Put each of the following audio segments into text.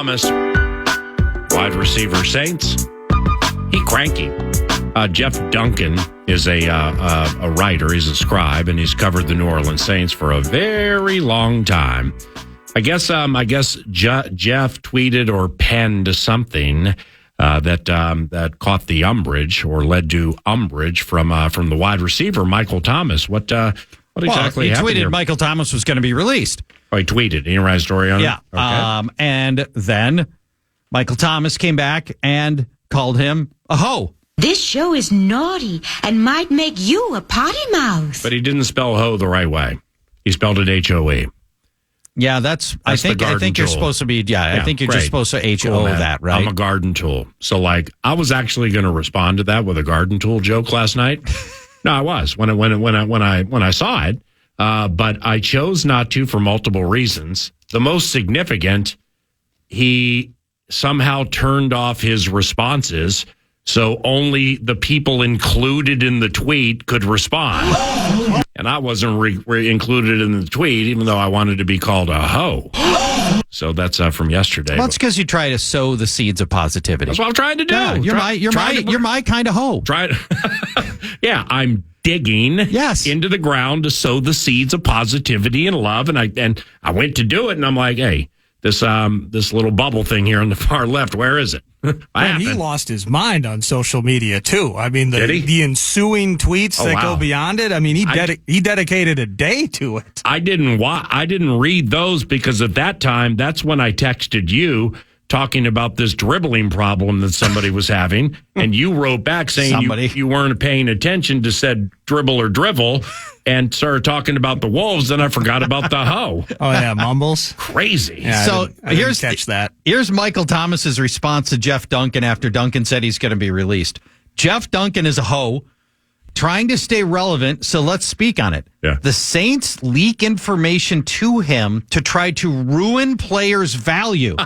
Thomas, wide receiver Saints. He cranky. Jeff Duncan is a writer. He's a scribe, and he's covered the New Orleans Saints for a very long time. I guess Jeff tweeted or penned something that caught the umbrage or led to umbrage from the wide receiver Michael Thomas. What exactly he happened tweeted here? Michael Thomas was going to be released. Oh, he tweeted. He didn't write a story on it? Yeah. Okay. And then Michael Thomas came back and called him a hoe. This show is naughty and might make you a potty mouth. But he didn't spell hoe the right way. He spelled it H-O-E. Yeah, I think you're tool. supposed to be. Yeah, I think you're great. just supposed to H-O that, right? I'm a garden tool. So, I was actually going to respond to that with a garden tool joke last night. No, I was when I saw it, but I chose not to for multiple reasons. The most significant, he somehow turned off his responses, so only the people included in the tweet could respond. And I wasn't included in the tweet, even though I wanted to be called a hoe. So that's from yesterday. Well, it's because you try to sow the seeds of positivity. That's what I'm trying to do. Yeah, you're my kind of hoe. Yeah, I'm digging into the ground to sow the seeds of positivity and love, and I went to do it, and I'm like, hey, this little bubble thing here on the far left, where is it? And he lost his mind on social media too. I mean, the ensuing tweets that go beyond it. I mean, he dedicated a day to it. I didn't read those because at that time, that's when I texted you talking about this dribbling problem that somebody was having, and you wrote back saying you weren't paying attention to said dribble or drivel, and started talking about the Wolves, and I forgot about the hoe. Oh yeah, mumbles. Crazy. Yeah, so I didn't catch that. Here's Michael Thomas's response to Jeff Duncan after Duncan said he's going to be released. Jeff Duncan is a hoe, trying to stay relevant, so let's speak on it. Yeah. The Saints leak information to him to try to ruin players' value.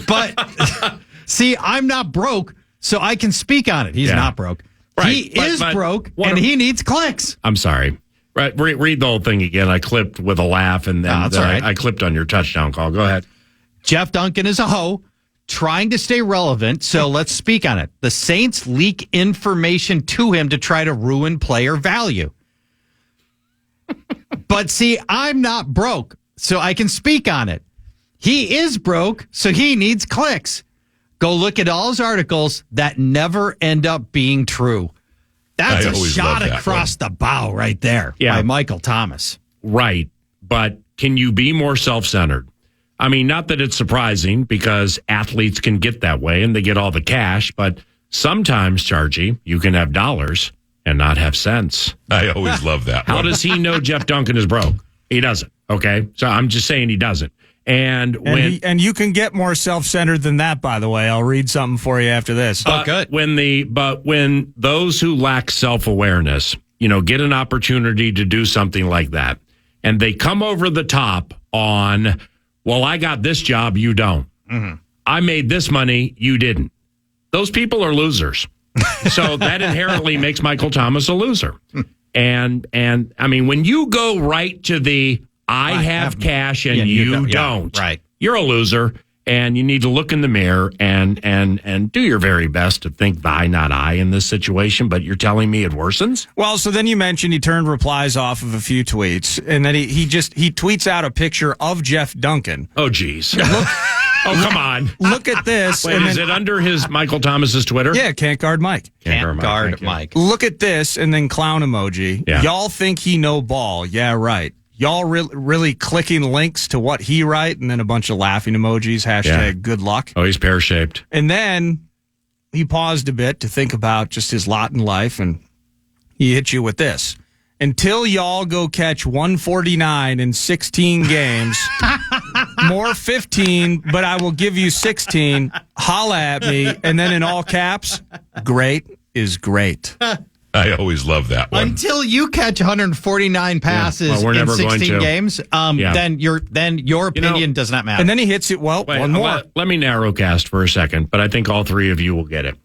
But, see, I'm not broke, so I can speak on it. He's not broke. Right, he is broke, and he needs clicks. I'm sorry. Right, read the whole thing again. I clipped with a laugh, and then that's all right. I clipped on your touchdown call. Go ahead. Jeff Duncan is a hoe, trying to stay relevant, so let's speak on it. The Saints leak information to him to try to ruin player value. But see, I'm not broke, so I can speak on it. He is broke, so he needs clicks. Go look at all his articles that never end up being true. That's a shot across the bow right there by Michael Thomas. Right, but can you be more self-centered? I mean, not that it's surprising because athletes can get that way and they get all the cash, but sometimes, Chargy, you can have dollars and not have cents. I always love that. How does he know Jeff Duncan is broke? He doesn't, okay? So I'm just saying he doesn't. And you can get more self-centered than that, by the way. I'll read something for you after this. Good. When those who lack self-awareness, get an opportunity to do something like that, and they come over the top on, well, I got this job, you don't. Mm-hmm. I made this money, you didn't. Those people are losers. So that inherently makes Michael Thomas a loser. And I mean, when you go right to the I have cash and you don't, right. You're a loser, and you need to look in the mirror and do your very best to think thy, not I in this situation, but you're telling me it worsens? Well, so then you mentioned he turned replies off of a few tweets, and then he tweets out a picture of Jeff Duncan. Oh, geez. Oh, come on. Look at this. Wait, is it under his Michael Thomas's Twitter? Yeah, Can't Guard Mike. Can't guard Mike. Look at this, and then clown emoji. Yeah. Y'all think he no ball. Yeah, right. Y'all really clicking links to what he write, and then a bunch of laughing emojis, hashtag good luck. Oh, he's pear-shaped. And then he paused a bit to think about just his lot in life, and he hit you with this. Until y'all go catch 149 in 16 games, more 15, but I will give you 16, holla at me, and then in all caps, great is great. I always love that one. Until you catch 149 passes we're in never 16 going to. games, then your opinion does not matter. And then he hits it, one more. Let me narrowcast for a second, but I think all three of you will get it.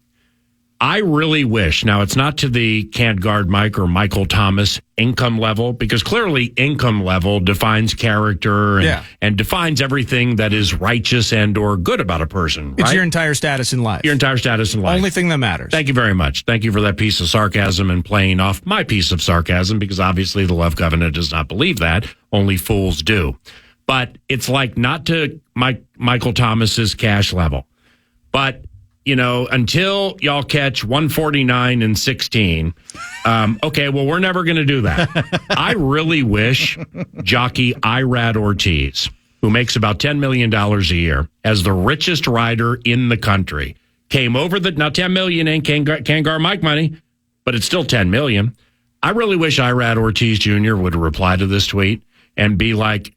I really wish, now it's not to the Can't Guard Mike or Michael Thomas income level, because clearly income level defines character and defines everything that is righteous and or good about a person. Right? It's your entire status in life. Your entire status in life. Only thing that matters. Thank you very much. Thank you for that piece of sarcasm and playing off my piece of sarcasm, because obviously the Love Covenant does not believe that. Only fools do. But it's like not to Michael Thomas's cash level. But until y'all catch 149 and 16, okay, well, we're never going to do that. I really wish jockey Irad Ortiz, who makes about $10 million a year, as the richest rider in the country, came over now $10 million ain't Kangar Mike money, but it's still $10 million. I really wish Irad Ortiz Jr. would reply to this tweet and be like,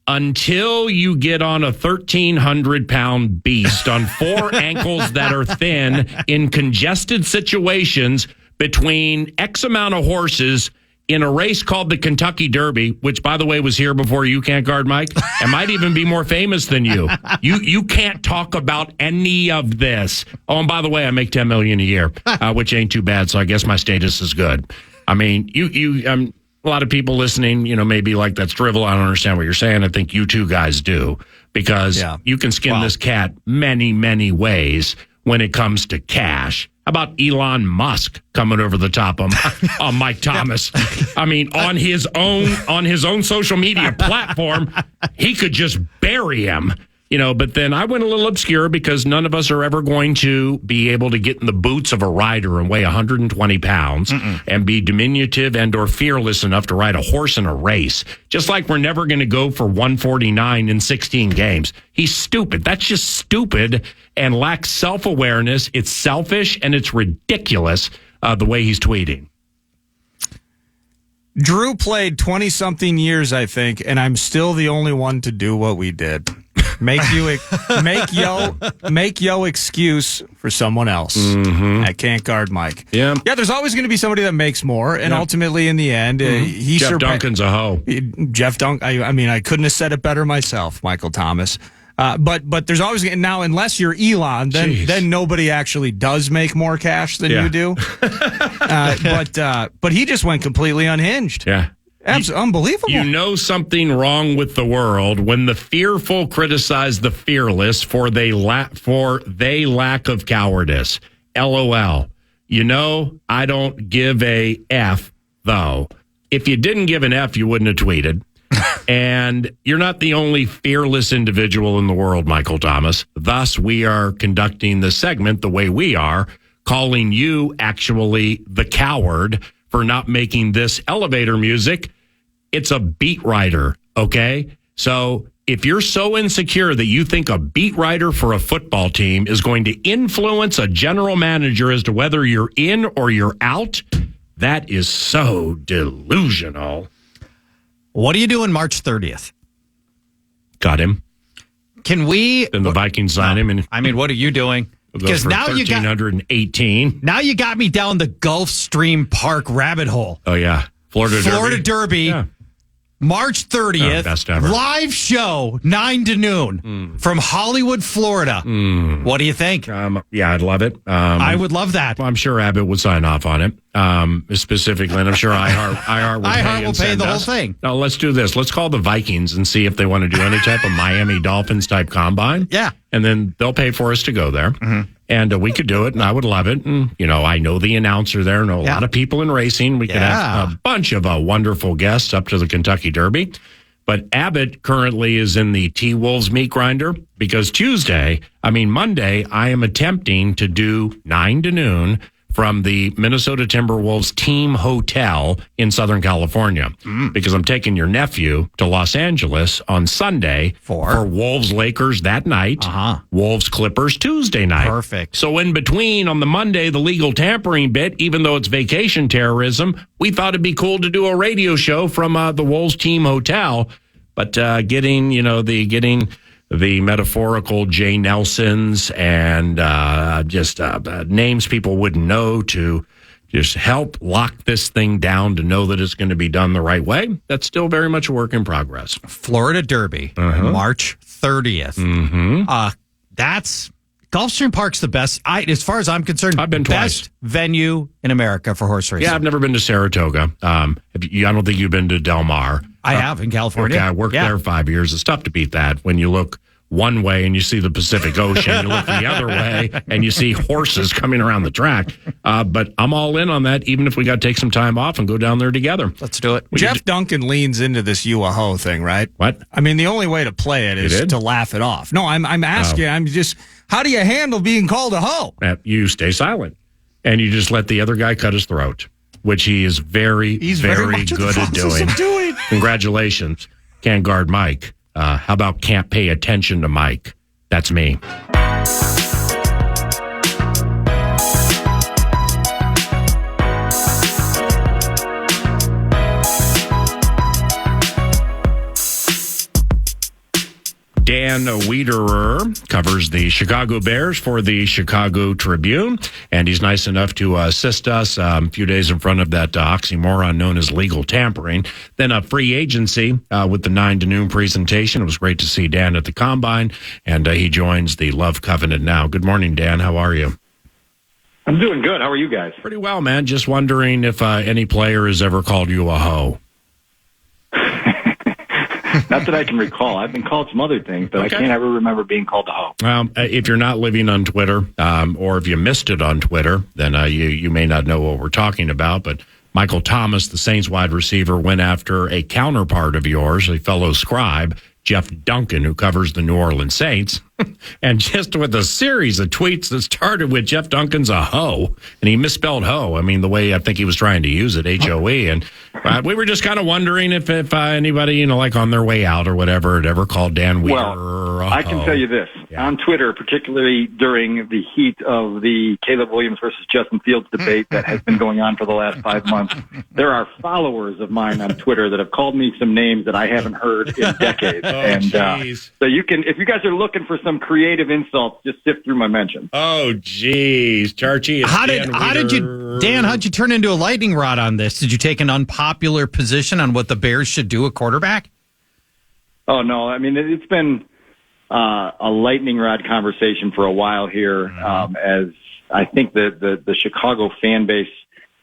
until you get on a 1,300-pound beast on four ankles that are thin in congested situations between X amount of horses in a race called the Kentucky Derby, which, by the way, was here before you, Can't Guard Mike, and might even be more famous than you. You can't talk about any of this. Oh, and by the way, I make $10 million a year, which ain't too bad, so I guess my status is good. I mean, a lot of people listening, maybe like, that's drivel. I don't understand what you're saying. I think you two guys do, because you can skin this cat many, many ways when it comes to cash. How about Elon Musk coming over the top on Mike Thomas? I mean, on his own social media platform, he could just bury him. But then I went a little obscure, because none of us are ever going to be able to get in the boots of a rider and weigh 120 pounds and be diminutive and or fearless enough to ride a horse in a race. Just like we're never going to go for 149 in 16 games. He's stupid. That's just stupid and lacks self-awareness. It's selfish and it's ridiculous the way he's tweeting. Drew played 20-something years, I think, and I'm still the only one to do what we did. Make yo excuse for someone else. I can't guard Mike. Yeah. There's always going to be somebody that makes more, and ultimately, in the end, Jeff Duncan's a hoe. Jeff Duncan. I couldn't have said it better myself, Michael Thomas. But there's always now, unless you're Elon, then nobody actually does make more cash than you do. But he just went completely unhinged. Yeah. Unbelievable. Something wrong with the world when the fearful criticize the fearless for they lack of cowardice. LOL. I don't give a F, though. If you didn't give an F, you wouldn't have tweeted. And you're not the only fearless individual in the world, Michael Thomas. Thus, we are conducting this segment the way we are, calling you actually the coward for not making this elevator music. It's a beat writer, okay? So if you're so insecure that you think a beat writer for a football team is going to influence a general manager as to whether you're in or you're out, that is so delusional. What are you doing March 30th? Got him. Can we? Then the Vikings sign him. And what are you doing? Because now 1,318. Now you got me down the Gulfstream Park rabbit hole. Oh, yeah. Florida Derby. Yeah. March 30th. Best ever. Live show, 9 to noon from Hollywood, Florida. What do you think? Yeah, I'd love it. I would love that. Well, I'm sure Abbott would sign off on it, specifically, and I'm sure iHeart will pay the whole thing. No, let's do this. Let's call the Vikings and see if they want to do any type of Miami Dolphins type combine. Yeah. And then they'll pay for us to go there. And we could do it, and I would love it. And, I know the announcer there, know a lot of people in racing. We could have a bunch of wonderful guests up to the Kentucky Derby. But Abbott currently is in the T-Wolves meat grinder, because Monday, I am attempting to do 9 to noon from the Minnesota Timberwolves team hotel in Southern California, because I'm taking your nephew to Los Angeles on Sunday for Wolves Lakers that night, Wolves Clippers Tuesday night. Perfect. So in between, on the Monday, the legal tampering bit, even though it's vacation terrorism, we thought it'd be cool to do a radio show from the Wolves team hotel. But getting the metaphorical Jay Nelsons and just names people wouldn't know to just help lock this thing down to know that it's going to be done the right way. That's still very much a work in progress. Florida Derby, March 30th. That's Gulfstream Park's the best. As far as I'm concerned, I've been best venue in America for horse racing. Yeah, I've never been to Saratoga. I don't think you've been to Del Mar. I have in California. Okay, I worked there 5 years. It's tough to beat that when you look one way and you see the Pacific Ocean, you look the other way and you see horses coming around the track. But I'm all in on that, even if we got to take some time off and go down there together. Let's do it. Jeff Duncan leans into this you a ho thing, right? What? I mean, the only way to play it is to laugh it off. No, I'm asking. I'm just, how do you handle being called a ho? You stay silent and you just let the other guy cut his throat, which he is very good at doing. Congratulations. Can't guard Mike. How about can't pay attention to Mike? That's me. Dan Wiederer covers the Chicago Bears for the Chicago Tribune, and he's nice enough to assist us a few days in front of that oxymoron known as legal tampering. Then a free agency with the 9 to noon presentation. It was great to see Dan at the Combine, and he joins the Love Covenant now. Good morning, Dan. How are you? I'm doing good. How are you guys? Pretty well, man. Just wondering if any player has ever called you a hoe. Not that I can recall. I've been called some other things, but I can't ever remember being called a hoe. Well, if you're not living on Twitter, or if you missed it on Twitter, then you may not know what we're talking about. But Michael Thomas, the Saints wide receiver, went after a counterpart of yours, a fellow scribe, Jeff Duncan, who covers the New Orleans Saints. And just with a series of tweets that started with Jeff Duncan's a hoe, and he misspelled hoe. I mean, the way I think he was trying to use it, H-O-E. And we were just kind of wondering if anybody, like on their way out or whatever, had ever called Dan Wiederer a hoe. I can tell you this. Yeah. On Twitter, particularly during the heat of the Caleb Williams versus Justin Fields debate that has been going on for the last 5 months, there are followers of mine on Twitter that have called me some names that I haven't heard in decades. So you can, if you guys are looking for some creative insults, just sift through my mentions. Oh, geez. Charchie, how'd you turn into a lightning rod on this? Did you take an unpopular position on what the Bears should do at quarterback? Oh, no. I mean, it's been a lightning rod conversation for a while here, as I think the Chicago fan base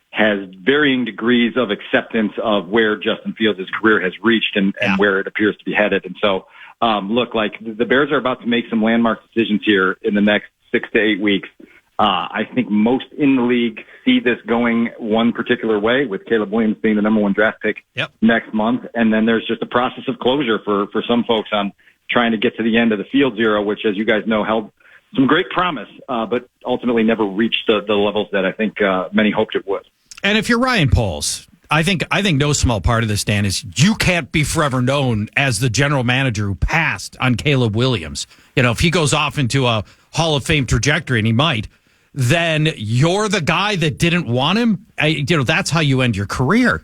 has varying degrees of acceptance of where Justin Fields' career has reached and where it appears to be headed. And so, look, like the Bears are about to make some landmark decisions here in the next 6 to 8 weeks. I think most in the league see this going one particular way, with Caleb Williams being the number 1 draft pick next month. And then there's just a process of closure for some folks on trying to get to the end of the Fields era, which, as you guys know, held some great promise, but ultimately never reached the levels that I think many hoped it would. And if you're Ryan Poles, I think no small part of this, Dan, is you can't be forever known as the general manager who passed on Caleb Williams. If he goes off into a Hall of Fame trajectory, and he might, then you're the guy that didn't want him. That's how you end your career.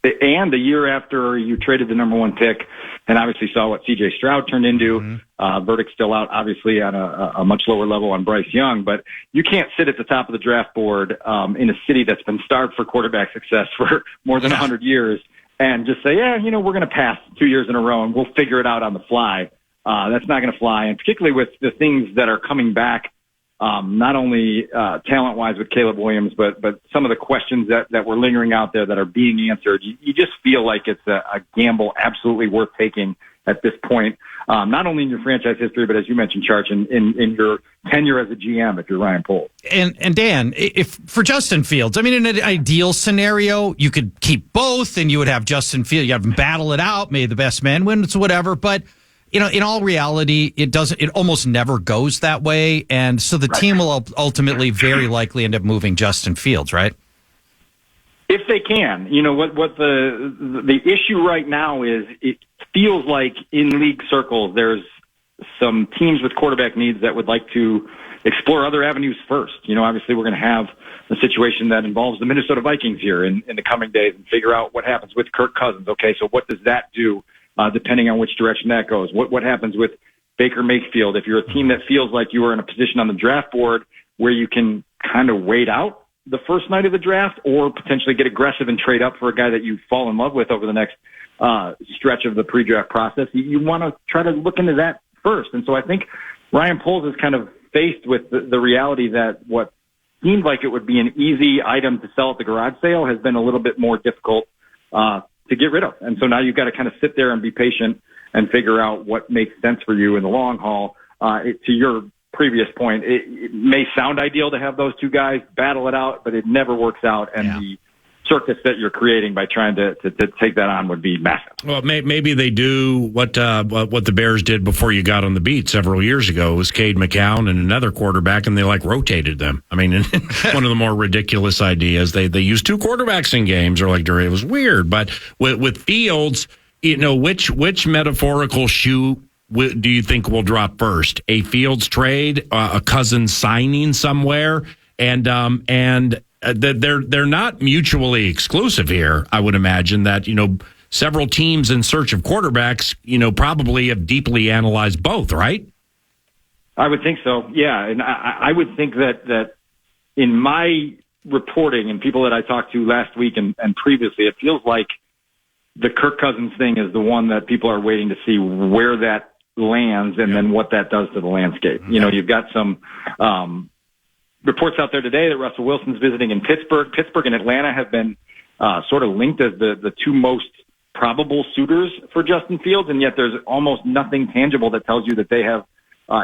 And the year after you traded the number 1 pick, and obviously saw what C.J. Stroud turned into. Verdict still out, obviously, on a much lower level on Bryce Young. But you can't sit at the top of the draft board in a city that's been starved for quarterback success for more than 100 years and just say, we're going to pass 2 years in a row and we'll figure it out on the fly. That's not going to fly. And particularly with the things that are coming back, not only talent-wise with Caleb Williams, but some of the questions that were lingering out there that are being answered, you just feel like it's a gamble absolutely worth taking at this point, not only in your franchise history, but as you mentioned, Charch, in your tenure as a GM if you're Ryan Poles. And Dan, if for Justin Fields, I mean, in an ideal scenario, you could keep both and you would have Justin Fields, you have him battle it out, may the best man win, it's whatever, but in all reality, it almost never goes that way. And so the team will ultimately very likely end up moving Justin Fields, right? If they can. What the issue right now is, it feels like in league circles, there's some teams with quarterback needs that would like to explore other avenues first. Obviously we're going to have a situation that involves the Minnesota Vikings here in the coming days and figure out what happens with Kirk Cousins. Okay. So what does that do? Depending on which direction that goes. What happens with Baker Mayfield? If you're a team that feels like you are in a position on the draft board where you can kind of wait out the first night of the draft or potentially get aggressive and trade up for a guy that you fall in love with over the next stretch of the pre-draft process, you want to try to look into that first. And so I think Ryan Poles is kind of faced with the reality that what seemed like it would be an easy item to sell at the garage sale has been a little bit more difficult to get rid of. And so now you've got to kind of sit there and be patient and figure out what makes sense for you in the long haul. To your previous point, it may sound ideal to have those two guys battle it out, but it never works out. And the circus that you're creating by trying to take that on would be massive. Well, maybe they do what the Bears did before you got on the beat several years ago. It was Cade McCown and another quarterback, and they rotated them. I mean, one of the more ridiculous ideas. They used two quarterbacks in games, or it was weird. But with Fields, which metaphorical shoe do you think will drop first? A Fields trade, a Cousins signing somewhere, and they're not mutually exclusive here. I would imagine that, several teams in search of quarterbacks, probably have deeply analyzed both, right? I would think so. Yeah. And I would think that in my reporting and people that I talked to last week and previously, it feels like the Kirk Cousins thing is the one that people are waiting to see where that lands and then what that does to the landscape. You've got some, reports out there today that Russell Wilson's visiting in Pittsburgh. Pittsburgh and Atlanta have been sort of linked as the two most probable suitors for Justin Fields, and yet there's almost nothing tangible that tells you that they have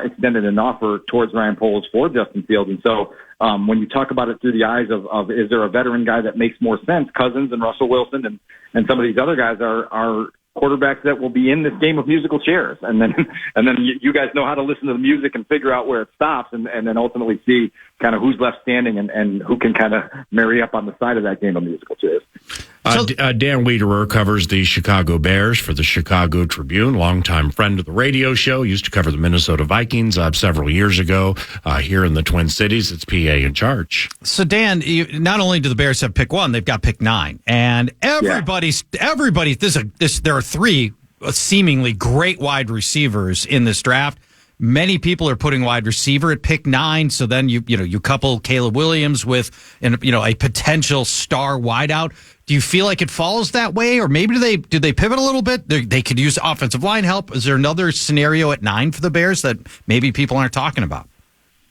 extended an offer towards Ryan Poles for Justin Fields. And so when you talk about it through the eyes of is there a veteran guy that makes more sense, Cousins and Russell Wilson and some of these other guys are quarterbacks that will be in this game of musical chairs. And then you guys know how to listen to the music and figure out where it stops and then ultimately see kind of who's left standing and who can kind of marry up on the side of that game of musical chairs. Dan Wiederer covers the Chicago Bears for the Chicago Tribune, longtime friend of the radio show, used to cover the Minnesota Vikings several years ago here in the Twin Cities. It's PA in charge. So, Dan, not only do the Bears have pick 1, they've got pick 9. And everybody, there are 3 seemingly great wide receivers in this draft. Many people are putting wide receiver at pick 9. So then you couple Caleb Williams with a potential star wideout. Do you feel like it falls that way, or maybe do they pivot a little bit? They could use offensive line help. Is there another scenario at 9 for the Bears that maybe people aren't talking about?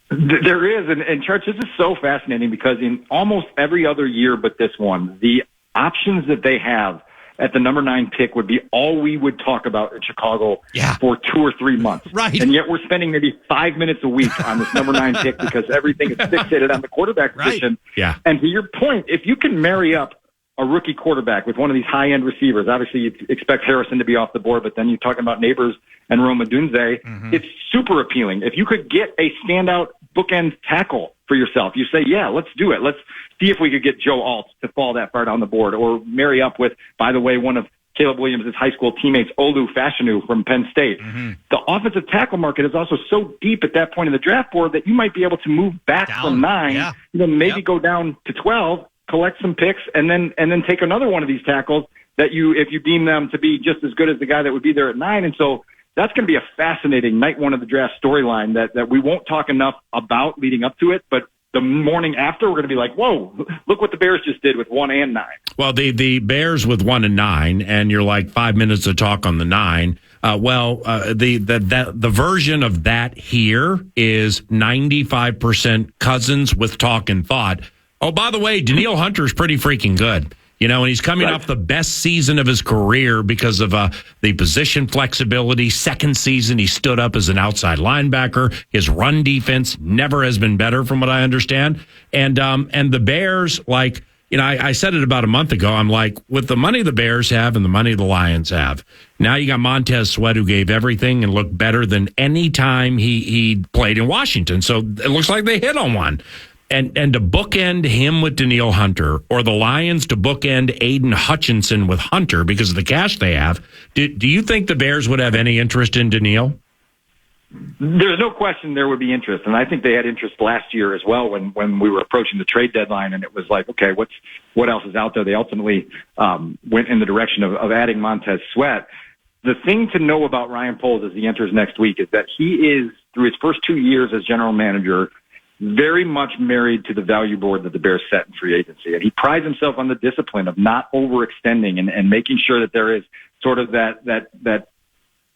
There is, and Church, this is so fascinating because in almost every other year but this one, the options that they have at the number 9 pick would be all we would talk about in Chicago for 2 or 3 months. Right. And yet we're spending maybe 5 minutes a week on this number 9 pick because everything is fixated on the quarterback position. Yeah. And to your point, if you can marry up a rookie quarterback with one of these high-end receivers, obviously you expect Harrison to be off the board, but then you're talking about Neighbors and Roma Dunze. It's super appealing. If you could get a standout bookend tackle for yourself, you say, yeah, let's do it. Let's see if we could get Joe Alt to fall that far down the board, or marry up with, by the way, one of Caleb Williams' high school teammates, Olu Fashanu from Penn State. The offensive tackle market is also so deep at that point in the draft board that you might be able to move back from 9, maybe go down to 12, collect some picks, and then take another one of these tackles that if you deem them to be just as good as the guy that would be there at 9. And so that's going to be a fascinating night 1 of the draft storyline that we won't talk enough about leading up to it, but the morning after, we're going to be like, whoa, look what the Bears just did with 1 and 9. Well, the Bears with 1 and 9, and you're like 5 minutes to talk on the 9. The version of that here is 95% Cousins with talk and thought. Oh, by the way, Danielle Hunter's pretty freaking good. And he's coming off the best season of his career because of the position flexibility. Second season, he stood up as an outside linebacker. His run defense never has been better, from what I understand. And the Bears, I said it about a month ago. I'm like, with the money the Bears have and the money the Lions have, now you got Montez Sweat, who gave everything and looked better than any time he played in Washington. So it looks like they hit on one. And to bookend him with Danielle Hunter, or the Lions to bookend Aiden Hutchinson with Hunter because of the cash they have, do you think the Bears would have any interest in Danielle? There's no question there would be interest, and I think they had interest last year as well when we were approaching the trade deadline, and it was like, okay, what else is out there? They ultimately went in the direction of adding Montez Sweat. The thing to know about Ryan Poles as he enters next week is that he is, through his first 2 years as general manager, very much married to the value board that the Bears set in free agency. And he prides himself on the discipline of not overextending and making sure that there is sort of that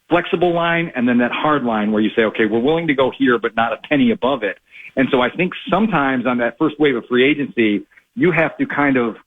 flexible line and then that hard line where you say, okay, we're willing to go here, but not a penny above it. And so I think sometimes on that first wave of free agency, you have to kind of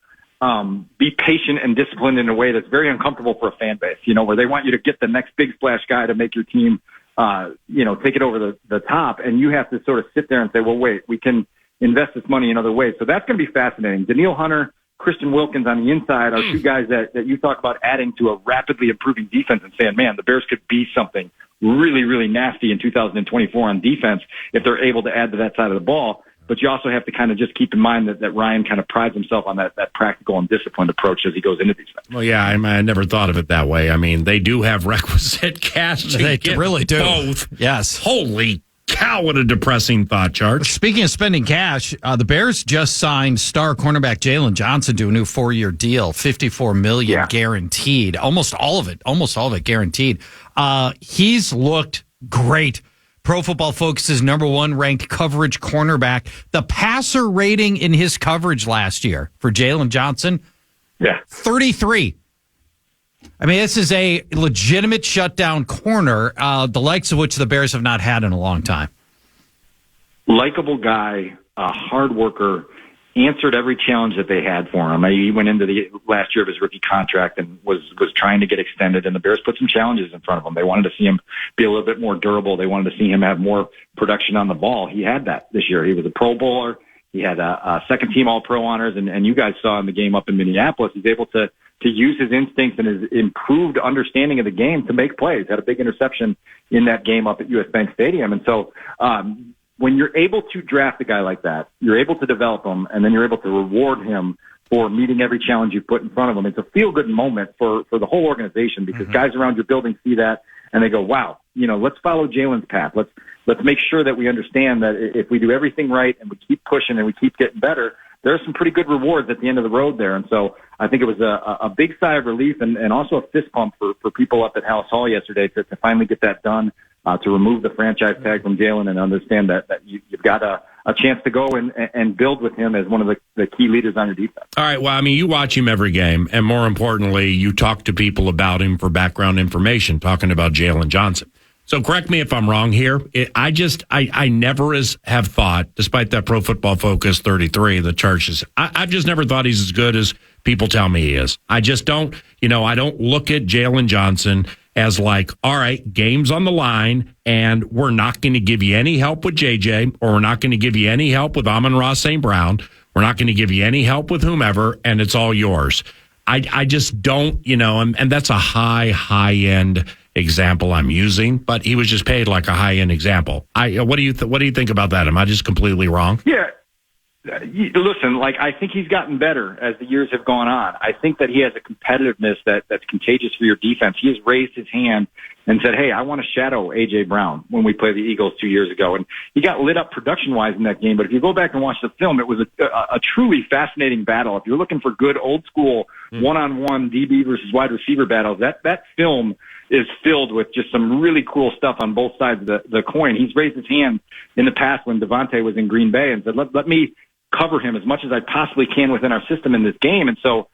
be patient and disciplined in a way that's very uncomfortable for a fan base, where they want you to get the next big splash guy to make your team, take it over the top. And you have to sort of sit there and say, well, wait, we can invest this money in other ways. So that's going to be fascinating. Daniil Hunter, Christian Wilkins on the inside are two guys that you talk about adding to a rapidly improving defense and saying, man, the Bears could be something really, really nasty in 2024 on defense if they're able to add to that side of the ball. But you also have to kind of just keep in mind that Ryan kind of prides himself on that practical and disciplined approach as he goes into these things. Well, yeah, I never thought of it that way. I mean, they do have requisite cash. They really do. Both. Yes. Holy cow, what a depressing thought, Charge. Speaking of spending cash, the Bears just signed star cornerback Jalen Johnson to a new 4-year deal, $54 million guaranteed. Almost all of it guaranteed. He's looked great. Pro Football Focus's number 1 ranked coverage cornerback. The passer rating in his coverage last year for Jalen Johnson, 33. I mean, this is a legitimate shutdown corner, the likes of which the Bears have not had in a long time. Likeable guy, a hard worker, answered every challenge that they had for him. He went into the last year of his rookie contract and was trying to get extended, and the Bears put some challenges in front of him. They wanted to see him be a little bit more durable. They wanted to see him have more production on the ball. He had that this year. He was a Pro Bowler. He had a second-team All-Pro honors, and you guys saw in the game up in Minneapolis, he's able to use his instincts and his improved understanding of the game to make plays. Had a big interception in that game up at US Bank Stadium. And so when you're able to draft a guy like that, you're able to develop him, and then you're able to reward him for meeting every challenge you put in front of him. It's a feel-good moment for the whole organization because guys around your building see that, and they go, wow, let's follow Jalen's path. Let's make sure that we understand that if we do everything right and we keep pushing and we keep getting better, there are some pretty good rewards at the end of the road there. And so I think it was a big sigh of relief and also a fist pump for people up at House Hall yesterday to finally get that done, to remove the franchise tag from Jalen and understand that you've got a chance to go and build with him as one of the key leaders on your defense. All right. Well, I mean, you watch him every game, and more importantly, you talk to people about him for background information, talking about Jalen Johnson. So correct me if I'm wrong here. I never have thought, despite that Pro Football Focus 33, the Churches, I've just never thought he's as good as people tell me he is. I just don't, I don't look at Jalen Johnson as like, all right, game's on the line, and we're not going to give you any help with JJ, or we're not going to give you any help with Amon-Ra St. Brown. We're not going to give you any help with whomever, and it's all yours. I just don't, and that's a high-end example I'm using, but he was just paid like a high-end example. What do you think about that? Am I just completely wrong? Yeah. Listen, I think he's gotten better as the years have gone on. I think that he has a competitiveness that's contagious for your defense. He has raised his hand and said, hey, I want to shadow A.J. Brown when we played the Eagles 2 years ago. And he got lit up production-wise in that game. But if you go back and watch the film, it was a truly fascinating battle. If you're looking for good old-school one-on-one DB versus wide receiver battles, that film is filled with just some really cool stuff on both sides of the coin. He's raised his hand in the past when Devontae was in Green Bay and said, let me cover him as much as I possibly can within our system in this game. And so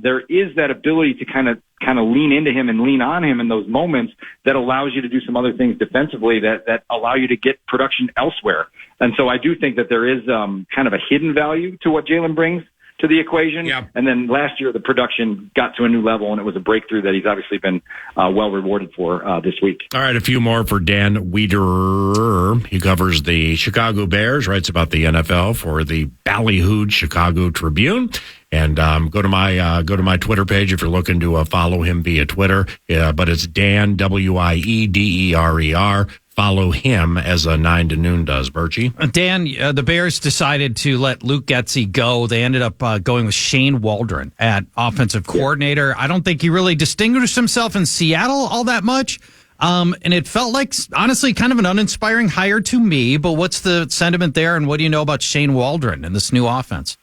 there is that ability to kind of lean into him and lean on him in those moments that allows you to do some other things defensively that allow you to get production elsewhere. And so I do think that there is kind of a hidden value to what Jalen brings to the equation. Yeah. And then last year, the production got to a new level, and it was a breakthrough that he's obviously been well rewarded for this week. All right, a few more for Dan Wiederer. He covers the Chicago Bears, writes about the NFL for the Ballyhooed Chicago Tribune. And go to my Twitter page if you're looking to follow him via Twitter. But it's Dan, Wiederer. Follow him as a 9 to noon does, Birchie. Dan, the Bears decided to let Luke Getsy go. They ended up going with Shane Waldron at offensive coordinator. I don't think he really distinguished himself in Seattle all that much. And it felt like, honestly, kind of an uninspiring hire to me. But what's the sentiment there, and what do you know about Shane Waldron and this new offense?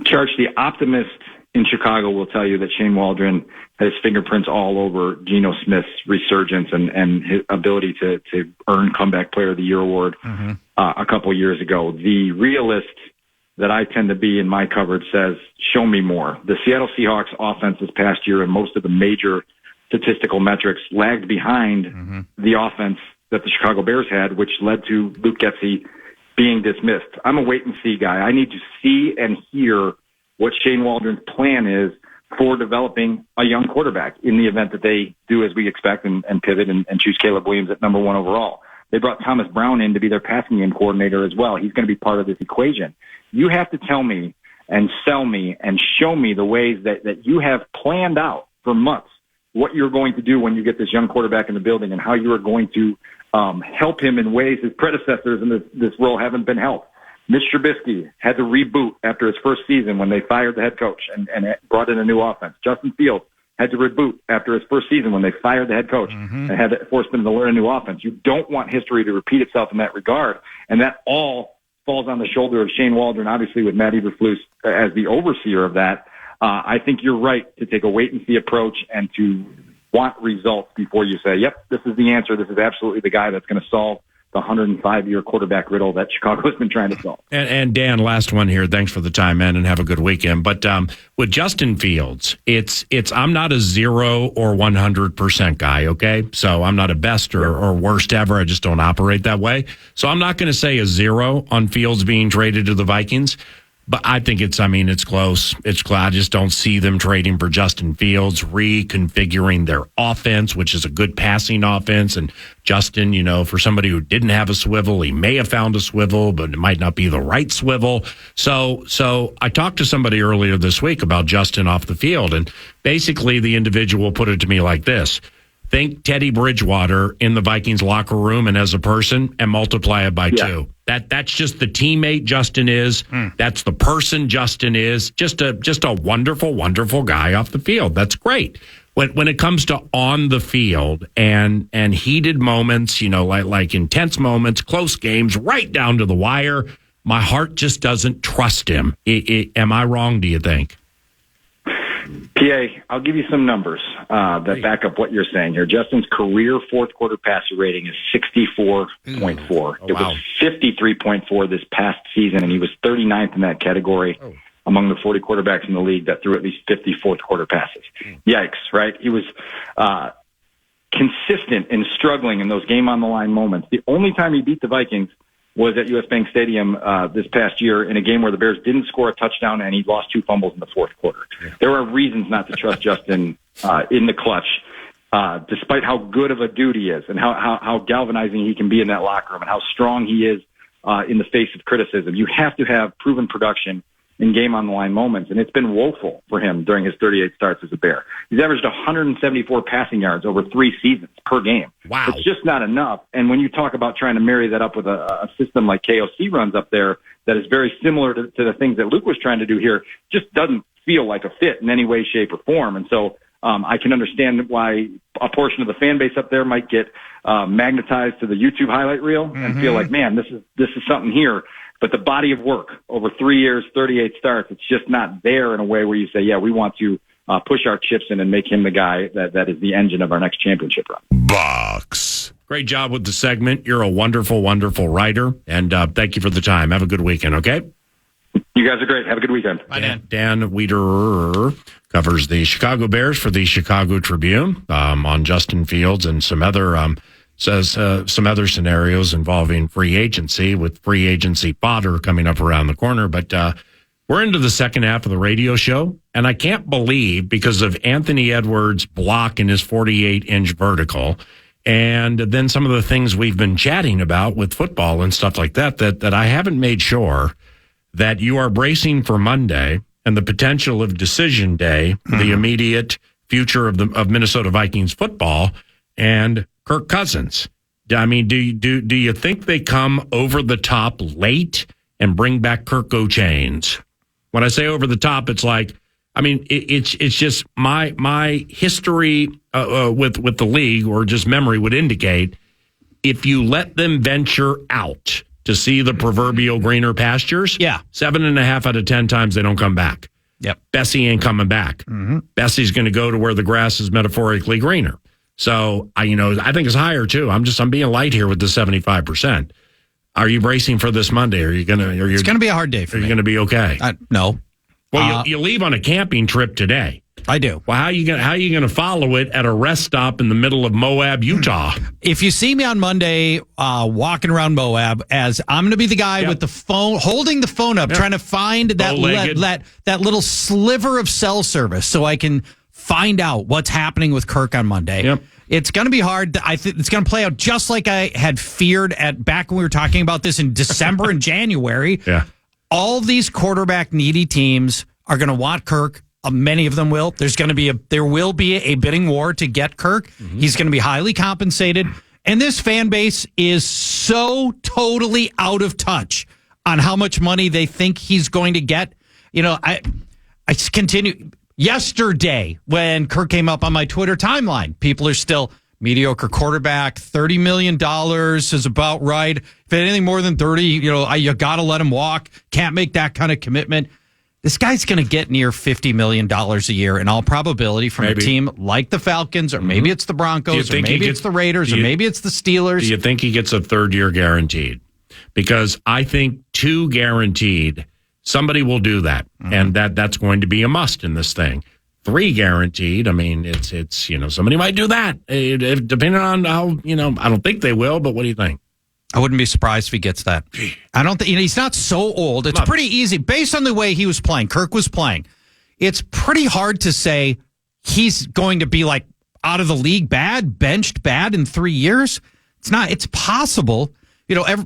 Church, the optimist in Chicago will tell you that Shane Waldron has fingerprints all over Geno Smith's resurgence and his ability to earn Comeback Player of the Year award a couple years ago. The realist that I tend to be in my coverage says, show me more. The Seattle Seahawks offense this past year and most of the major statistical metrics lagged behind the offense that the Chicago Bears had, which led to Luke Getsy being dismissed. I'm a wait-and-see guy. I need to see and hear what Shane Waldron's plan is for developing a young quarterback in the event that they do as we expect and pivot and choose Caleb Williams at number 1 overall. They brought Thomas Brown in to be their passing game coordinator as well. He's going to be part of this equation. You have to tell me and sell me and show me the ways that you have planned out for months what you're going to do when you get this young quarterback in the building and how you are going to help him in ways his predecessors in this role haven't been helped. Mitch Trubisky had to reboot after his first season when they fired the head coach and brought in a new offense. Justin Fields had to reboot after his first season when they fired the head coach and had to force them to learn a new offense. You don't want history to repeat itself in that regard, and that all falls on the shoulder of Shane Waldron, obviously with Matt Eberflus as the overseer of that. I think you're right to take a wait-and-see approach and to want results before you say, yep, this is the answer. This is absolutely the guy that's going to solve the 105-year quarterback riddle that Chicago has been trying to solve. And Dan, last one here. Thanks for the time, man, and have a good weekend. But with Justin Fields, it's I'm not a 0 or 100% guy, okay? So I'm not a best or worst ever. I just don't operate that way. So I'm not going to say a 0 on Fields being traded to the Vikings. But I think it's close. I just don't see them trading for Justin Fields, reconfiguring their offense, which is a good passing offense. And Justin, for somebody who didn't have a swivel, he may have found a swivel, but it might not be the right swivel. So I talked to somebody earlier this week about Justin off the field, and basically the individual put it to me like this. Think Teddy Bridgewater in the Vikings locker room and as a person and multiply it by 2. That's just the teammate Justin is. That's the person Justin is. Just a wonderful, wonderful guy off the field. That's great. When it comes to on the field and heated moments, like intense moments, close games, right down to the wire, my heart just doesn't trust him. Am I wrong, do you think? PA, I'll give you some numbers that back up what you're saying here. Justin's career fourth quarter passer rating is 64.4. It was 53.4 this past season, and he was 39th in that category among the 40 quarterbacks in the league that threw at least 50 fourth quarter passes. Yikes, right? He was consistent in struggling in those game on the line moments. The only time he beat the Vikings was at US Bank Stadium this past year in a game where the Bears didn't score a touchdown and he lost 2 fumbles in the fourth quarter. There are reasons not to trust Justin in the clutch, despite how good of a dude he is and how galvanizing he can be in that locker room and how strong he is in the face of criticism. You have to have proven production in game-on-the-line moments, and it's been woeful for him during his 38 starts as a Bear. He's averaged 174 passing yards over 3 seasons per game. Wow. It's just not enough. And when you talk about trying to marry that up with a system like KOC runs up there that is very similar to the things that Luke was trying to do here, just doesn't feel like a fit in any way, shape, or form. And so I can understand why a portion of the fan base up there might get magnetized to the YouTube highlight reel and feel like, man, this is something here. But the body of work over 3 years, 38 starts, it's just not there in a way where you say, yeah, we want to push our chips in and make him the guy that is the engine of our next championship run. Box. Great job with the segment. You're a wonderful, wonderful writer. And thank you for the time. Have a good weekend, okay? You guys are great. Have a good weekend. Bye, Dan. Dan Wiederer covers the Chicago Bears for the Chicago Tribune on Justin Fields and some other some other scenarios involving free agency, with free agency fodder coming up around the corner. But we're into the second half of the radio show, and I can't believe, because of Anthony Edwards' block in his 48-inch vertical, and then some of the things we've been chatting about with football and stuff like that I haven't made sure that you are bracing for Monday and the potential of decision day for the immediate future of Minnesota Vikings football and Kirk Cousins. I mean, do you think they come over the top late and bring back Kirk O'Chains? When I say over the top, it's like, I mean, it's just my history with the league, or just memory, would indicate if you let them venture out to see the proverbial greener pastures, 7.5 out of 10 times they don't come back. Yep. Bessie ain't coming back. Bessie's going to go to where the grass is metaphorically greener. So I think it's higher too. I'm being light here with the 75%. Are you bracing for this Monday? It's going to be a hard day for me. Are you going to be okay? No. Well, you leave on a camping trip today. I do. Well, how are you gonna follow it at a rest stop in the middle of Moab, Utah? If you see me on Monday walking around Moab, as I'm going to be the guy with the phone, holding the phone up, trying to find that little sliver of cell service so I can find out what's happening with Kirk on Monday. Yep. It's going to be hard. I think it's going to play out just like I had feared back when we were talking about this in December and January. Yeah. All these quarterback needy teams are going to want Kirk. Many of them will. There will be a bidding war to get Kirk. Mm-hmm. He's going to be highly compensated. And this fan base is so totally out of touch on how much money they think he's going to get. I continue. Yesterday, when Kirk came up on my Twitter timeline, people are still mediocre quarterback, $30 million is about right. If anything more than 30, you got to let him walk. Can't make that kind of commitment. This guy's going to get near $50 million a year in all probability from a team like the Falcons, or maybe it's the Broncos, or maybe it's the Raiders, or maybe it's the Steelers. Do you think he gets a third year guaranteed? Because I think 2 guaranteed, somebody will do that, and that's going to be a must in this thing. 3 guaranteed, I mean, it's somebody might do that, depending on how, I don't think they will, but what do you think? I wouldn't be surprised if he gets that. I don't think he's not so old. It's pretty easy based on the way he was playing. Kirk was playing. It's pretty hard to say he's going to be like out of the league bad, benched bad in 3 years. It's not. It's possible.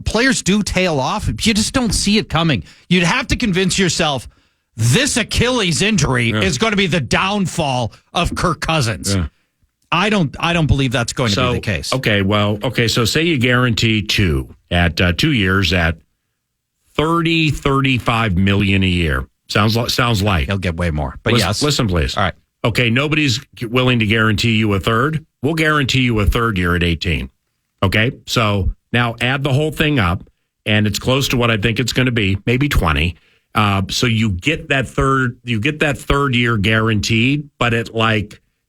Players do tail off. You just don't see it coming. You'd have to convince yourself this Achilles injury is going to be the downfall of Kirk Cousins. Yeah. I don't believe that's going to be the case. Okay. So say you guarantee 2 at 2 years at $35 million a year. Sounds light. He'll get way more. But yes. Listen, please. All right. Okay, nobody's willing to guarantee you a third. We'll guarantee you a third year at 18. Okay? So now add the whole thing up, and it's close to what I think it's going to be, maybe 20. So you get that third year guaranteed, but at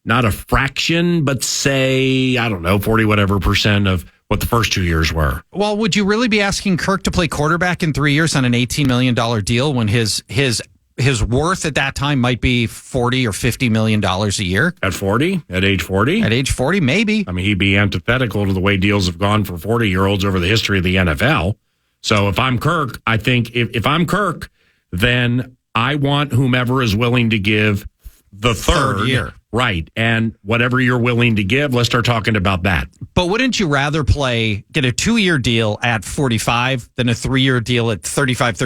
not a fraction, but say, I don't know, 40 whatever % of what the first 2 years were. Well, would you really be asking Kirk to play quarterback in 3 years on an $18 million deal when his worth at that time might be $40 or $50 million a year? At 40? At age 40? At age 40, maybe. I mean, he'd be antithetical to the way deals have gone for 40-year-olds over the history of the NFL. So if I'm Kirk, I think if I'm Kirk, then I want whomever is willing to give the third year. Right. And whatever you're willing to give, let's start talking about that. But wouldn't you rather get a 2-year deal at 45 than a 3-year deal at 35,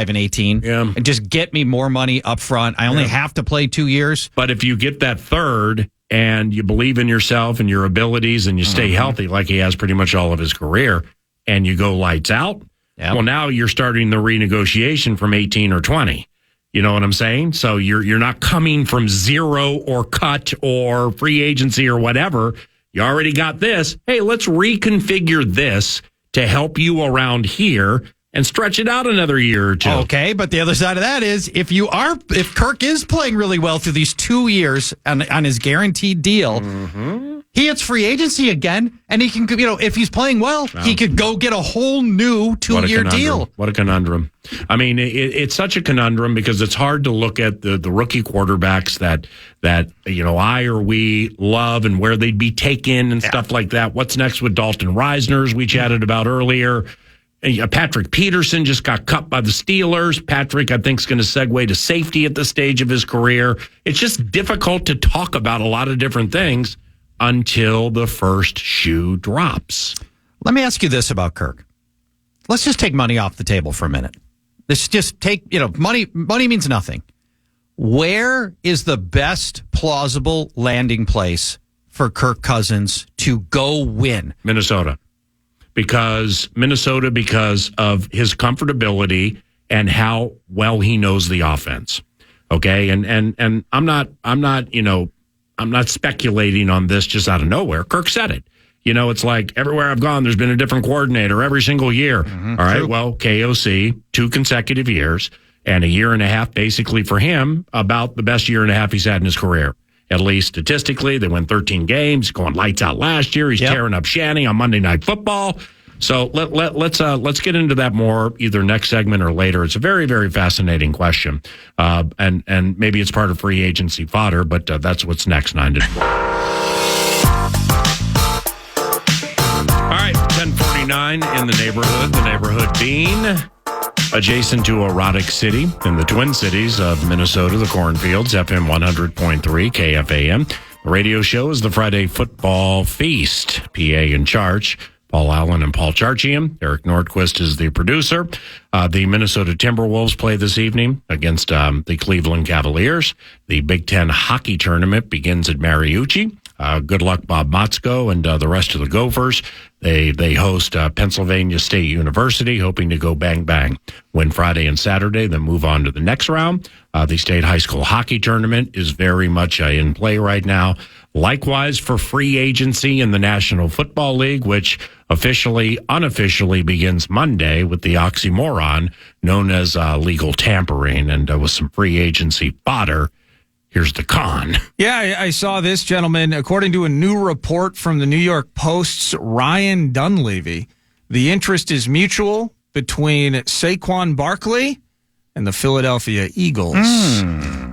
and 18? Yeah. And just get me more money up front. I only have to play 2 years. But if you get that third and you believe in yourself and your abilities and you stay healthy like he has pretty much all of his career and you go lights out, well, now you're starting the renegotiation from 18 or 20. You know what I'm saying? So you're not coming from zero or cut or free agency or whatever. You already got this. Hey, let's reconfigure this to help you around here and stretch it out another year or 2. Okay, but the other side of that is if Kirk is playing really well through these 2 years on his guaranteed deal, he hits free agency again, and he can, if he's playing well, he could go get a whole new 2-year deal. What a conundrum. I mean, it's such a conundrum because it's hard to look at the rookie quarterbacks that I or we love and where they'd be taken and stuff like that. What's next with Dalton Reisner, as we chatted about earlier? Patrick Peterson just got cut by the Steelers. Patrick, I think, is going to segue to safety at this stage of his career. It's just difficult to talk about a lot of different things until the first shoe drops. Let me ask you this about Kirk. Let's just take money off the table for a minute. Let's just take, money means nothing. Where is the best plausible landing place for Kirk Cousins to go win? Minnesota. Because of his comfortability and how well he knows the offense. Okay. And I'm not speculating on this just out of nowhere. Kirk said it. It's like everywhere I've gone, there's been a different coordinator every single year. All right. True. Well, KOC, 2 consecutive years and a year and a half basically for him, about the best year and a half he's had in his career. At least statistically, they won 13 games, going lights out last year. He's tearing up Shanny on Monday Night Football. So let's get into that more either next segment or later. It's a very, very fascinating question, and maybe it's part of free agency fodder, but that's what's next. 9 to 12. All right, 10:49 in the neighborhood. The neighborhood being adjacent to Erotic City in the Twin Cities of Minnesota, the Cornfields, FM 100.3 KFAN. The radio show is the Friday Football Feast. PA in charge, Paul Allen and Paul Charchian. Eric Nordquist is the producer. The Minnesota Timberwolves play this evening against the Cleveland Cavaliers. The Big Ten hockey tournament begins at Mariucci. Good luck, Bob Motzko and the rest of the Gophers. They host Pennsylvania State University, hoping to go bang bang, win Friday and Saturday, then move on to the next round. The state high school hockey tournament is very much in play right now. Likewise for free agency in the National Football League, which unofficially begins Monday with the oxymoron known as legal tampering, and with some free agency fodder. Here's the con. Yeah, I saw this, gentleman. According to a new report from the New York Post's Ryan Dunleavy, the interest is mutual between Saquon Barkley and the Philadelphia Eagles.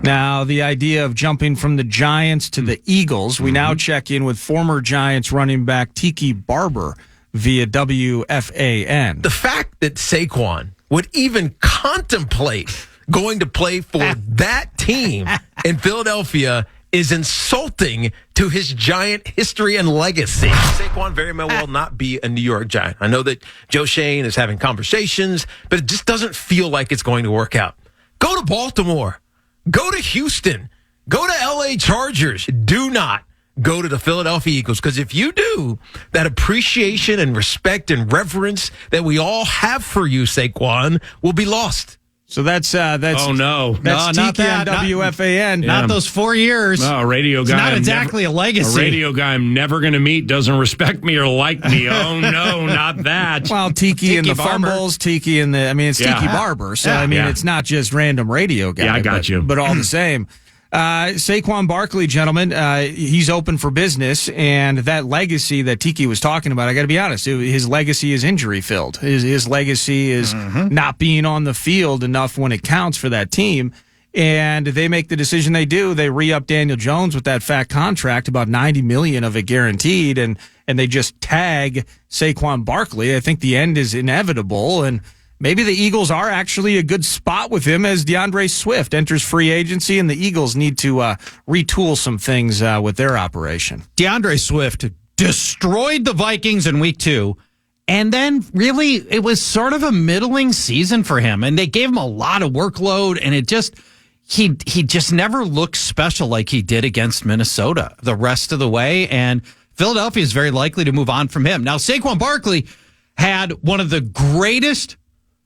Now, the idea of jumping from the Giants to the Eagles, we now check in with former Giants running back Tiki Barber via WFAN. The fact that Saquon would even contemplate going to play for that team in Philadelphia is insulting to his Giant history and legacy. Saquon very well not be a New York Giant. I know that Joe Shane is having conversations, but it just doesn't feel like it's going to work out. Go to Baltimore. Go to Houston. Go to LA Chargers. Do not go to the Philadelphia Eagles, because if you do, that appreciation and respect and reverence that we all have for you, Saquon, will be lost. So that's oh no, that's no, not Tiki that. on WFAN. Not those 4 years. No, a radio guy. It's not exactly a legacy. A radio guy I'm never going to meet doesn't respect me or like me. Oh no, not that. Well, Tiki and the Barber. fumbles, Tiki and it's Tiki Barber. So, it's not just random radio guy. Yeah, I got you. But all the same. Saquon Barkley, gentlemen, he's open for business, and that legacy that Tiki was talking about, I got to be honest, his legacy is injury-filled. His legacy is not being on the field enough when it counts for that team, and they make the decision they do. They re-up Daniel Jones with that fat contract, about $90 million of it guaranteed, and they just tag Saquon Barkley. I think the end is inevitable, and maybe the Eagles are actually a good spot with him as DeAndre Swift enters free agency, and the Eagles need to retool some things with their operation. DeAndre Swift destroyed the Vikings in week 2, and then really it was sort of a middling season for him, and they gave him a lot of workload, and it just he just never looked special like he did against Minnesota the rest of the way, and Philadelphia is very likely to move on from him. Now, Saquon Barkley had one of the greatest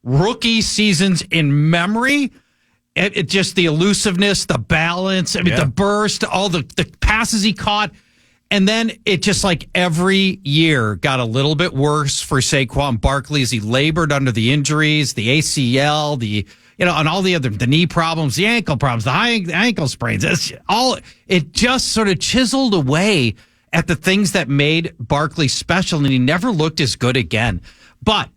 rookie seasons in memory. It just the elusiveness, the balance, the burst, all the passes he caught. And then it just like every year got a little bit worse for Saquon Barkley as he labored under the injuries, the ACL, and all the knee problems, the ankle problems, the ankle sprains. It just sort of chiseled away at the things that made Barkley special, and he never looked as good again. But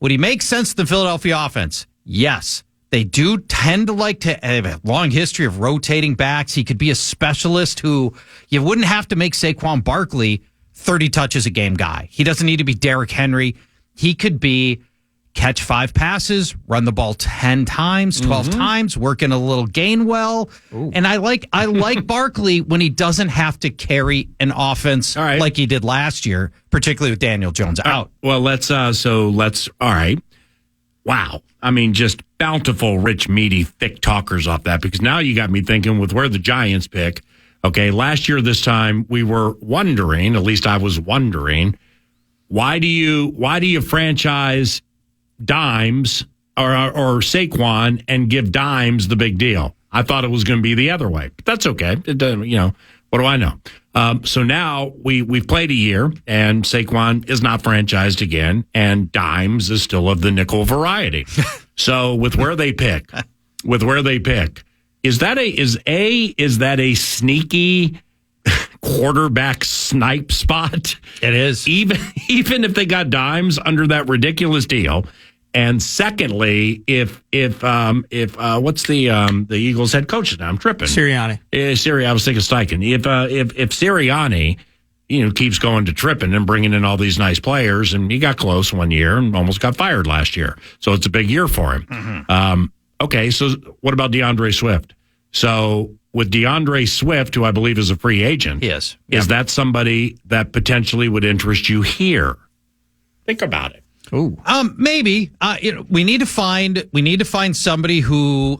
would he make sense to the Philadelphia offense? Yes. They do tend to like to have a long history of rotating backs. He could be a specialist who you wouldn't have to make Saquon Barkley 30 touches a game guy. He doesn't need to be Derrick Henry. He could be catch 5 passes, run the ball 10 times, 12 times, work in a little Gainwell. Ooh. And I like Barkley when he doesn't have to carry an offense like he did last year, particularly with Daniel Jones out. Well, let's all right. Wow. I mean, just bountiful, rich, meaty, thick talkers off that, because now you got me thinking with where the Giants pick. Okay, last year this time we were wondering, at least I was wondering, why do you franchise Dimes or Saquon and give Dimes the big deal? I thought it was going to be the other way, but that's okay. It doesn't, what do I know? So now we've played a year, and Saquon is not franchised again, and Dimes is still of the nickel variety. So with where they pick, is that a sneaky quarterback snipe spot. It is. Even if they got dimes under that ridiculous deal. And secondly, if what's the Eagles head coach now? I'm tripping. Sirianni. I was thinking Steichen. If Sirianni, keeps going to tripping and bringing in all these nice players, and he got close one year and almost got fired last year, so it's a big year for him. Mm-hmm. Okay, so what about DeAndre Swift? So with DeAndre Swift, who I believe is a free agent, yes, is that somebody that potentially would interest you here? Think about it. Ooh. Maybe. We need to find somebody who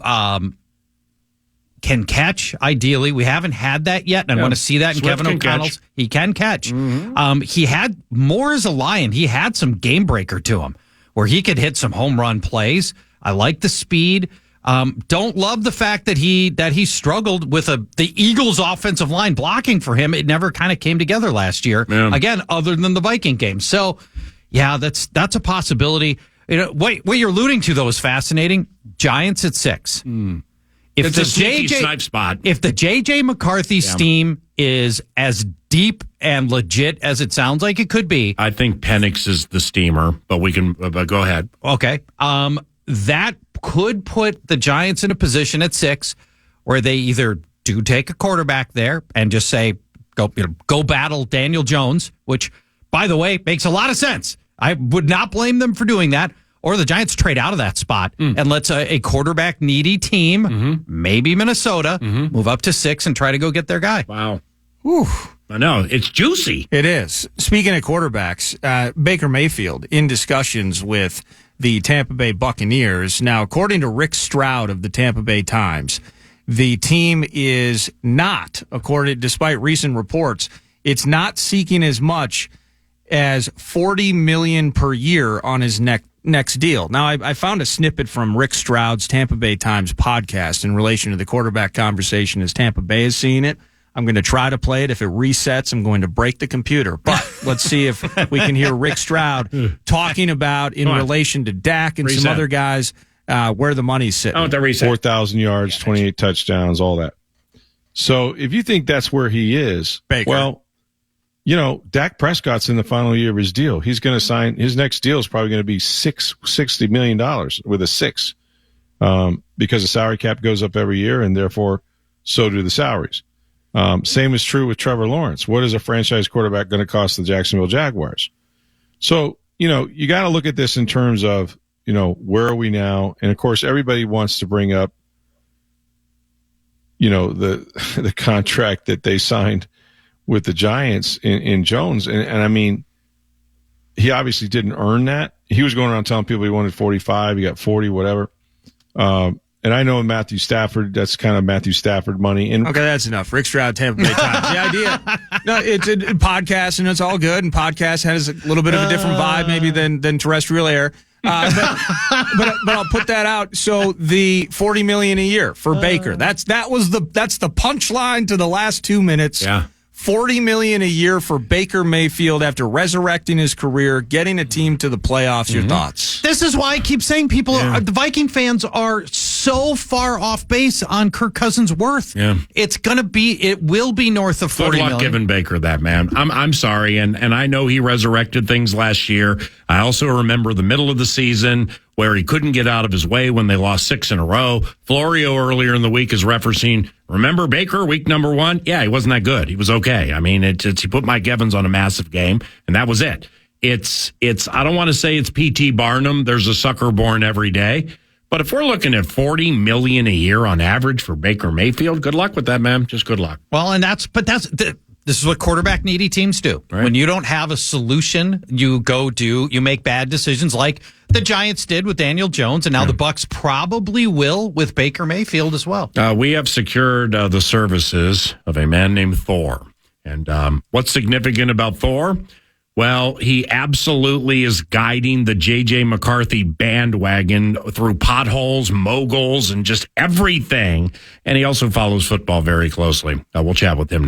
can catch. Ideally, we haven't had that yet, and I want to see that in Swift Kevin O'Connell's. He can catch. Mm-hmm. He had more as a Lion. He had some game breaker to him where he could hit some home run plays. I like the speed. Don't love the fact that he struggled with the Eagles' offensive line blocking for him. It never kind of came together last year. Yeah. Again, other than the Viking game. So, yeah, that's a possibility. What you're alluding to though is fascinating. Giants at 6. If it's a sneaky snipe spot. If the J.J. McCarthy steam is as deep and legit as it sounds like it could be, I think Penix is the steamer, but we can go ahead. Okay, that could put the Giants in a position at 6 where they either do take a quarterback there and just say go battle Daniel Jones, which by the way makes a lot of sense. I would not blame them for doing that. Or the Giants trade out of that spot and let's a quarterback needy team, maybe Minnesota, move up to 6 and try to go get their guy. Wow. Whew. I know. It's juicy. It is. Speaking of quarterbacks, Baker Mayfield in discussions with the Tampa Bay Buccaneers. Now, according to Rick Stroud of the Tampa Bay Times, the team is not, despite recent reports, it's not seeking as much as $40 million per year on his next deal. Now, I found a snippet from Rick Stroud's Tampa Bay Times podcast in relation to the quarterback conversation as Tampa Bay is seeing it. I'm going to try to play it. If it resets, I'm going to break the computer. But let's see if we can hear Rick Stroud talking about in relation to Dak and some other guys where the money's sitting. 4,000 yards, 28 touchdowns, all that. So if you think that's where he is, Baker. Well, Dak Prescott's in the final year of his deal. He's going to sign. His next deal is probably going to be $60 million with a 6, because the salary cap goes up every year, and therefore so do the salaries. Same is true with Trevor Lawrence. What is a franchise quarterback going to cost the Jacksonville Jaguars? So you got to look at this in terms of where are we now, and of course everybody wants to bring up the contract that they signed with the Giants in Jones. And I mean, he obviously didn't earn that. He was going around telling people he wanted 45, he got 40, whatever. And I know Matthew Stafford, that's kind of Matthew Stafford money. And okay, that's enough. Rick Stroud, Tampa Bay Times. The idea, it's a podcast and it's all good. And podcast has a little bit of a different vibe maybe than terrestrial air. But I'll put that out. So the $40 million a year for Baker, that's the punchline to the last 2 minutes. Yeah. $40 million a year for Baker Mayfield after resurrecting his career, getting a team to the playoffs. Your thoughts? This is why I keep saying the Viking fans are so far off base on Kirk Cousins' worth. Yeah. It will be north of 40 Good luck million. giving Baker that, man. I'm sorry, and I know he resurrected things last year. I also remember the middle of the season where he couldn't get out of his way when they lost 6 in a row. Florio earlier in the week is referencing, remember Baker, week number 1? Yeah, he wasn't that good. He was okay. I mean, he put Mike Evans on a massive game, and that was it. It's. I don't want to say it's P.T. Barnum. There's a sucker born every day. But if we're looking at $40 million a year on average for Baker Mayfield, good luck with that, man. Just good luck. Well, this is what quarterback needy teams do. Right. When you don't have a solution, you make bad decisions like the Giants did with Daniel Jones, and now the Bucs probably will with Baker Mayfield as well. We have secured the services of a man named Thor. And what's significant about Thor? Well, he absolutely is guiding the J.J. McCarthy bandwagon through potholes, moguls, and just everything. And he also follows football very closely. We'll chat with him.